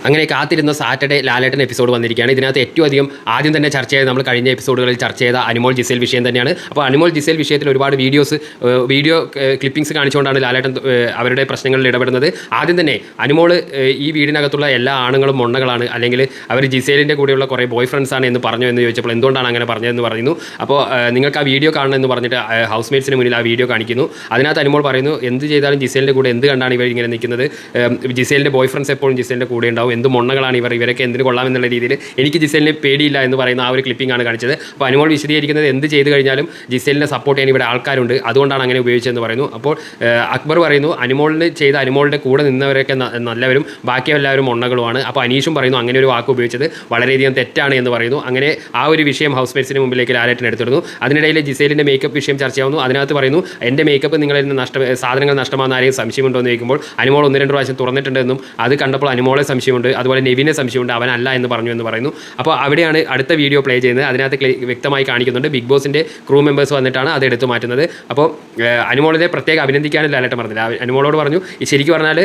അങ്ങനെ കാത്തിരുന്ന സാറ്റർഡേ ലാലേട്ടൻ എപ്പിസോഡ് വന്നിരിക്കുകയാണ്. ഇതിനകത്ത് ഏറ്റവും അധികം ആദ്യം തന്നെ ചർച്ച ചെയ്ത് നമ്മൾ കഴിഞ്ഞ എപ്പിസോഡുകളിൽ ചർച്ച ചെയ്ത അനുമോൾ ജിസേൽ വിഷയം തന്നെയാണ്. അപ്പോൾ അനുമോൾ ജിസേൽ വിഷയത്തിൽ ഒരുപാട് വീഡിയോ ക്ലിപ്പിംഗ്സ് കാണിച്ചുകൊണ്ടാണ് ലാലേട്ടൻ അവരുടെ പ്രശ്നങ്ങളിൽ ഇടപെടുന്നത്. ആദ്യം തന്നെ അനുമോൾ ഈ വീടിനകത്തുള്ള എല്ലാ ആണുങ്ങളും മൊണ്ണകളാണ്, അല്ലെങ്കിൽ അവർ ജിസേലിൻ്റെ കൂടെയുള്ള കുറേ ബോയ് ഫ്രണ്ട്സാണ് എന്ന് പറഞ്ഞു എന്ന് ചോദിച്ചപ്പോൾ എന്തുകൊണ്ടാണ് അങ്ങനെ പറഞ്ഞതെന്ന് പറയുന്നു. അപ്പോൾ നിങ്ങൾക്ക് ആ വീഡിയോ കാണണമെന്ന് പറഞ്ഞിട്ട് ഹൗസ് മേറ്റ്സിന് മുന്നിൽ ആ വീഡിയോ കാണിക്കുന്നു. അതിനകത്ത് അനുമോൾ പറയുന്നു, എന്ത് ചെയ്താലും ജിസേലിൻ്റെ കൂടെ എന്ത് കണ്ടാണ് ഇവർ ഇങ്ങനെ നിൽക്കുന്നത്, ജിസേലിൻ്റെ ബോയ് ഫ്രണ്ട്സ് എപ്പോഴും ജിസേലിൻ്റെ കൂടെ ഉണ്ടാവും, എന്ത് മൊണ്ണകളാണ് ഇവരൊക്കെ എന്തിന് കൊള്ളാമെന്നുള്ള രീതിയിൽ എനിക്ക് ജിസേലിനെ പേടിയില്ല എന്ന് പറയുന്ന ആ ഒരു ക്ലിപ്പിംഗാണ് കാണിച്ചത്. അപ്പോൾ അനുമോൾ വിശദീകരിക്കുന്നത് എന്ത് ചെയ്ത് കഴിഞ്ഞാലും ജിസേലിനെ സപ്പോർട്ട് ചെയ്യാൻ ഇവിടെ ആൾക്കാരുണ്ട്, അതുകൊണ്ടാണ് അങ്ങനെ ഉപയോഗിച്ചതെന്ന് പറയുന്നു. അപ്പോൾ അക്ബർ പറയുന്നു, അനുമോളിൻ്റെ കൂടെ നിന്നവരൊക്കെ നല്ലവരും ബാക്കി എല്ലാവരും മൊണ്ണകളുമാണ്. അപ്പോൾ അനീഷും പറയുന്നു അങ്ങനെ ഒരു വാക്ക് ഉപയോഗിച്ചത് വളരെയധികം തെറ്റാണ് എന്ന് പറയുന്നു. അങ്ങനെ ആ ഒരു വിഷയം ഹൗസ് മേറ്റ്സിന് മുമ്പിലേക്ക് ലാലേട്ടൻ എടുത്തിരുന്നു. അതിനിടയിൽ ജിസേലിൻ്റെ മേക്കപ്പ് വിഷയം ചർച്ചയാവുന്നു. അതിനകത്ത് പറയുന്നു, എൻ്റെ മേക്കപ്പ് നിങ്ങളിൽ നിന്ന് സാധനങ്ങൾ നഷ്ടമാകുന്ന ആരെയും സംശയമുണ്ടോ എന്ന് ചോദിക്കുമ്പോൾ അനുമോൾ 1-2 പ്രാവശ്യം തുറന്നിട്ടുണ്ടെന്നും അത് കണ്ടപ്പോൾ അനുമോളെ സംശയമുണ്ട്, അതുപോലെ നെവിനെ സംശയമുണ്ട്, അവനല്ല എന്ന് പറഞ്ഞു എന്ന് പറയുന്നു. അപ്പോൾ അവിടെയാണ് അടുത്ത വീഡിയോ പ്ലേ ചെയ്യുന്നത്. അതിനകത്ത് വ്യക്തമായി കാണിക്കുന്നുണ്ട് ബിഗ് ബോസിൻ്റെ ക്രൂ മെമ്പേഴ്സ് വന്നിട്ടാണ് അത് എടുത്തു മാറ്റുന്നത്. അപ്പോൾ അനുമോളിനെ പ്രത്യേകം അഭിനന്ദിക്കാനും ലാലേട്ടൻ പറഞ്ഞില്ല. അനുമോളോട് പറഞ്ഞു, ശരിക്കും പറഞ്ഞാൽ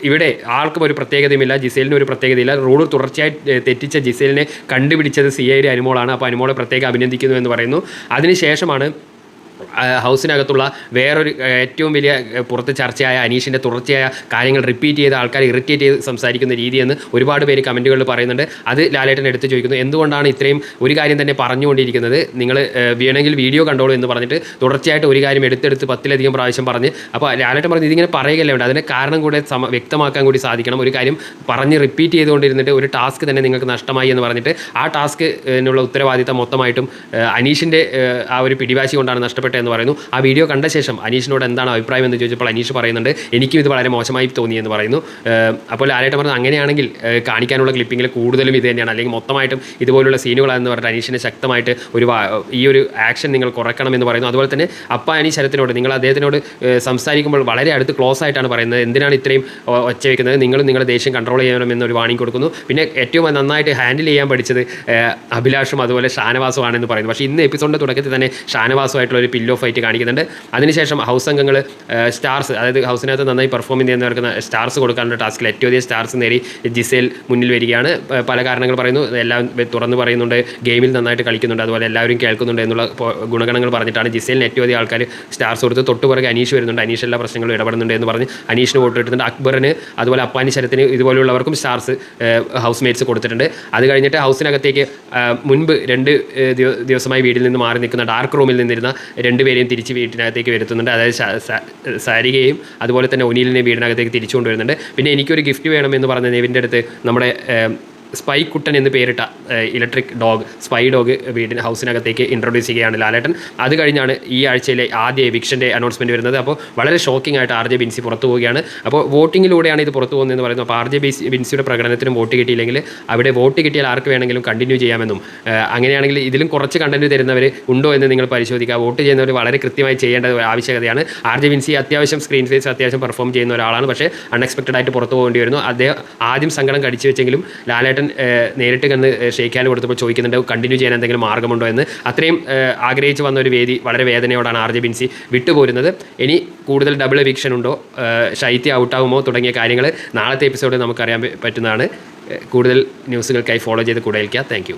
ഇവിടെ ആർക്കും ഒരു പ്രത്യേകതയുമില്ല, ജിസേലിന് ഒരു പ്രത്യേകതയില്ല, റൂൾ തുടർച്ചയായി തെറ്റിച്ച ജിസേലിനെ കണ്ടുപിടിച്ചത് CID അനുമോളാണ്, അപ്പോൾ അനുമോളെ പ്രത്യേകം അഭിനന്ദിക്കുന്നു എന്ന് പറയുന്നു. അതിനുശേഷമാണ് ഹൗസിനകത്തുള്ള വേറൊരു ഏറ്റവും വലിയ പുറത്ത് ചർച്ചയായ അനീഷിൻ്റെ തുടർച്ചയായ കാര്യങ്ങൾ റിപ്പീറ്റ് ചെയ്ത് ആൾക്കാർ ഇറിറ്റേറ്റ് ചെയ്ത് സംസാരിക്കുന്ന രീതിയെന്ന് ഒരുപാട് പേര് കമൻറ്റുകളിൽ പറയുന്നുണ്ട്. അത് ലാലേട്ടൻ എടുത്ത് ചോദിക്കുന്നു, എന്തുകൊണ്ടാണ് ഇത്രയും ഒരു കാര്യം തന്നെ പറഞ്ഞുകൊണ്ടിരിക്കുന്നത്, നിങ്ങൾ വേണമെങ്കിൽ വീഡിയോ കണ്ടോളൂ എന്ന് പറഞ്ഞിട്ട് തുടർച്ചയായിട്ട് ഒരു കാര്യം എടുത്തെടുത്ത് 10-ലധികം പ്രാവശ്യം പറഞ്ഞ്. അപ്പോൾ ലാലേട്ടൻ പറഞ്ഞു, ഇതിങ്ങനെ പറയുകയല്ലേ വേണ്ട, അതിൻ്റെ കാരണം കൂടെ വ്യക്തമാക്കാൻ കൂടി സാധിക്കണം. ഒരു കാര്യം പറഞ്ഞ് റിപ്പീറ്റ് ചെയ്തുകൊണ്ടിരുന്നിട്ട് ഒരു ടാസ്ക് തന്നെ നിങ്ങൾക്ക് നഷ്ടമായി എന്ന് പറഞ്ഞിട്ട് ആ ടാസ്കിനുള്ള ഉത്തരവാദിത്തം മൊത്തമായിട്ടും അനീഷിൻ്റെ ആ ഒരു പിടിവാശി കൊണ്ടാണ് നഷ്ടപ്പെട്ടത് എന്ന് പറയുന്നു. ആ വീഡിയോ കണ്ട ശേഷം അനീഷിനോട് എന്താണ് അഭിപ്രായം എന്ന് ചോദിച്ചപ്പോൾ അനീഷ് പറയുന്നുണ്ട്, എനിക്കും ഇത് വളരെ മോശമായി തോന്നിയെന്ന് പറയുന്നു. അപ്പോൾ ലാലേട്ടൻ പറഞ്ഞു, അങ്ങനെയാണെങ്കിൽ കാണിക്കാനുള്ള ക്ലിപ്പിങ്ങിൽ കൂടുതലും ഇത് തന്നെയാണ്, അല്ലെങ്കിൽ മൊത്തമായിട്ടും ഇതുപോലുള്ള സീനുകളാണെന്ന് പറഞ്ഞിട്ട് അനീഷിനെ ശക്തമായിട്ട് ഈ ഒരു ആക്ഷൻ നിങ്ങൾ കുറയ്ക്കണമെന്ന് പറയുന്നു. അതുപോലെ തന്നെ അനി ശരത്തിനോട് നിങ്ങൾ അദ്ദേഹത്തിനോട് സംസാരിക്കുമ്പോൾ വളരെ അടുത്ത് ക്ലോസ് ആയിട്ടാണ് പറയുന്നത്, എന്തിനാണ് ഇത്രയും ഒച്ച വയ്ക്കുന്നത്, നിങ്ങളുടെ ദേഷ്യം കൺട്രോൾ ചെയ്യണമെന്നൊരു വാണിംഗ് കൊടുക്കുന്നു. പിന്നെ ഏറ്റവും നന്നായിട്ട് ഹാൻഡിൽ ചെയ്യാൻ പഠിച്ചത് അഭിലാഷും അതുപോലെ ഷാനവാസുമാണെന്ന് പറയുന്നു. പക്ഷേ ഇന്ന് എപ്പിസോഡിൻ്റെ തുടക്കത്തിൽ തന്നെ ഷാനവാസുമായിട്ടുള്ള ഒരു പില്ലോ ഫൈറ്റ് കാണിക്കുന്നുണ്ട്. അതിനുശേഷം ഹൗസ് അംഗങ്ങൾ സ്റ്റാർസ്, അതായത് ഹൗസിനകത്ത് നന്നായി പെർഫോം ചെയ്യുന്നവർക്ക് സ്റ്റാർസ് കൊടുക്കാനുള്ള ടാസ്കിൽ ഏറ്റവും അധികം സ്റ്റാർസ് നേടി ജിസേൽ മുന്നിൽ വരികയാണ്. പല കാരണങ്ങൾ പറയുന്നു, എല്ലാം തുറന്ന് പറയുന്നുണ്ട്, ഗെയിമിൽ നന്നായിട്ട് കളിക്കുന്നുണ്ട്, അതുപോലെ എല്ലാവരും കേൾക്കുന്നുണ്ട് എന്നുള്ള ഗുണഗണങ്ങൾ പറഞ്ഞിട്ടാണ് ജിസേലിന് ഏറ്റവും അധികം ആൾക്കാർ സ്റ്റാർസ് കൊടുത്ത്. തൊട്ടുപുറകെ അനീഷ് വരുന്നുണ്ട്, അനീഷ് എല്ലാ പ്രശ്നങ്ങളും ഇടപെടുന്നുണ്ട് എന്ന് പറഞ്ഞ് അനീഷിന് വോട്ട് കിട്ടുന്നുണ്ട്. അക്ബറിന് അതുപോലെ അപ്പാനി ശരത്തിന് ഇതുപോലുള്ളവർക്കും സ്റ്റാർസ് ഹൗസ് മേറ്റ്സ് കൊടുത്തിട്ടുണ്ട്. അത് കഴിഞ്ഞിട്ട് ഹൗസിനകത്തേക്ക് മുൻപ് 2 ദിവസമായി വീട്ടിൽ നിന്ന് മാറി നിൽക്കുന്ന ഡാർക്ക് റൂമിൽ നിന്നിരുന്ന 2 പേരെയും തിരിച്ച് വീട്ടിനകത്തേക്ക് വരുത്തുന്നുണ്ട്. അതായത് സാരികയും അതുപോലെ തന്നെ ഒനീലിനെയും വീടിനകത്തേക്ക് തിരിച്ചു കൊണ്ടുവരുന്നുണ്ട്. പിന്നെ എനിക്കൊരു ഗിഫ്റ്റ് വേണമെന്ന് പറഞ്ഞ നെവിൻ്റെ അടുത്ത് നമ്മുടെ സ്പൈ കുട്ടൻ എന്ന് പേരിട്ട ഇലക്ട്രിക് ഡോഗ് സ്പൈ ഡോഗ് ഹൗസിനകത്തേക്ക് ഇൻട്രൊഡ്യൂസ് ചെയ്യുകയാണ് ലാലേട്ടൻ. അത് കഴിഞ്ഞാണ് ഈ ആഴ്ചയിലെ ആദ്യ എവിക്ഷൻ്റെ അനൗൺസ്മെൻറ്റ് വരുന്നത്. അപ്പോൾ വളരെ ഷോക്കിംഗ് ആയിട്ട് RJ ബിൻസി പുറത്തു പോവുകയാണ്. അപ്പോൾ വോട്ടിങ്ങിലൂടെയാണ് ഇത് പുറത്തു പോകുന്നതെന്ന് പറയുന്നു. അപ്പോൾ RJ ബിൻസിയുടെ പ്രകടനത്തിനും വോട്ട് കിട്ടിയില്ലെങ്കിൽ അവിടെ വോട്ട് കിട്ടിയാൽ ആർക്ക് വേണമെങ്കിലും കണ്ടിന്യൂ ചെയ്യാമെന്നും, അങ്ങനെയാണെങ്കിൽ ഇതിലും കുറച്ച് കണ്ടന്റ് തരുന്നവർ ഉണ്ടോ എന്ന് നിങ്ങൾ പരിശോധിക്കുക. വോട്ട് ചെയ്യുന്നവർ വളരെ കൃത്യമായി ചെയ്യേണ്ട ആവശ്യകതയാണ്. RJ ബിൻസി അത്യാവശ്യം സ്ക്രീൻ ഫേസ് അത്യാവശ്യം പെർഫോം ചെയ്യുന്ന ഒരാളാണ്, പക്ഷേ അൺഎക്സ്പെക്റ്റഡ് ആയിട്ട് പുറത്തു പോകേണ്ടി വരുന്നു. അദ്ദേഹം ആദ്യം സങ്കടം കടിച്ചു വെച്ചെങ്കിലും ലാലേട്ടൻ നേരിട്ട് കണ്ട് ഷെയ്ക്ക് ഹാൻഡ് കൊടുത്തപ്പോൾ ചോദിക്കുന്നുണ്ട് കണ്ടിന്യൂ ചെയ്യാൻ എന്തെങ്കിലും മാർഗ്ഗമുണ്ടോ എന്ന്. അത്രയും ആഗ്രഹിച്ച് വന്ന ഒരു വേദി വളരെ വേദനയോടാണ് RJ ബിൻസി വിട്ടുപോരുന്നത്. ഇനി കൂടുതൽ ഡബിൾ എവിക്ഷൻ ഉണ്ടോ, ശൈത്യ ഔട്ടാകുമോ തുടങ്ങിയ കാര്യങ്ങൾ നാളത്തെ എപ്പിസോഡിൽ നമുക്കറിയാൻ പറ്റുന്നതാണ്. കൂടുതൽ ന്യൂസുകൾക്കായി ഫോളോ ചെയ്ത് കൂടെ ഇരിക്കുക. Thank you.